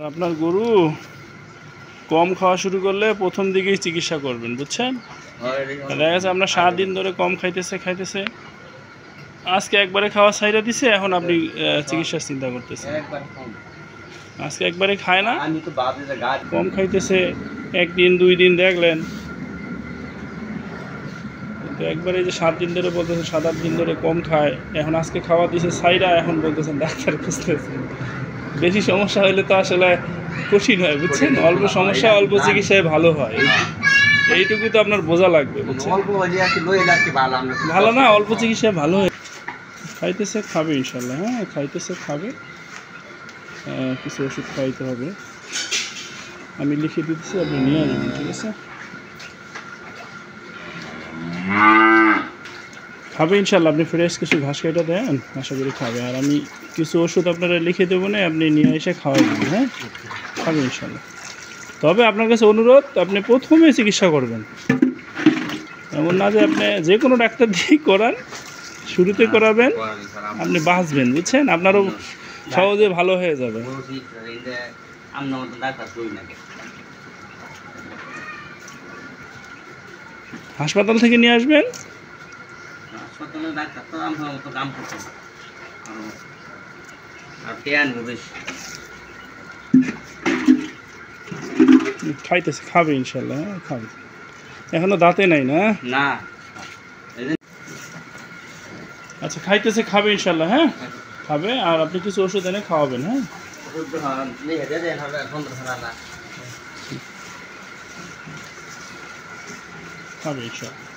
আপনার গরু কম খাওয়া শুরু করলে প্রথম দিকেই চিকিৎসা করবেন, বুঝছেন? দেখা গেছে আপনার 7 দিন ধরে কম খাইতেছে, আজকে একবারে খাওয়া ছাইড়া দিছে, এখন আপনি চিকিৎসার চিন্তা করতেছেন। আজকে একবারে খায় না, কম খাইতেছে, 1 দিন 2 দিন দেখলেন, কিন্তু একবারে যে 7 দিন ধরে বলতেছেন 7-8 দিন ধরে কম খায়, এখন আজকে খাওয়া দিছে ছাইড়া, এখন বলতেছেন ডাক্তার খুঁজতেছেন। বেশি সমস্যা হলে তো আসলে কঠিন হয়, বুঝছেন? অল্প সমস্যা অল্প চিকিৎসায় ভালো হয়, এইটুকু তো আপনার বোঝা লাগবে, বুঝছেন? ভালো না, অল্প চিকিৎসায় ভালো হয়। খাইতেছে খাবে ইনশাল্লাহ, হ্যাঁ খাইতেছে খাবে, কিছু ওষুধ খাইতে হবে, আমি লিখে দিতেছি, আপনি নিয়ে আসবেন, ঠিক আছে? খাবে ইনশাল্লাহ, আপনি ফ্রেশ কিছু ঘাস কেটে দেন, আশা করি খাবে। আর আমি কিছু ওষুধ আপনারা লিখে দেবো না, আপনি নিয়ে এসে খাওয়াই দেবেন, হ্যাঁ খাবে ইনশাল্লাহ। তবে আপনার কাছে অনুরোধ, আপনি প্রথমে চিকিৎসা করবেন, এমন না যে আপনি যে কোনো ডাক্তার দিয়েই করান, শুরুতে করাবেন, আপনি বাঁচবেন, বুঝছেন? আপনারও সহজে ভালো হয়ে যাবে। হাসপাতাল থেকে নিয়ে আসবেন, খাইতেছে খাবে ইনশাল্লাহ, হ্যাঁ খাবে। এখনো দাঁতে নাই না? না। আচ্ছা খাইতেছে খাবে ইনশাল্লাহ, হ্যাঁ খাবে। আর আপনি কিছু ওষুধ এনে খাওয়াবেন, হ্যাঁ খাবে ইনশাল্লাহ।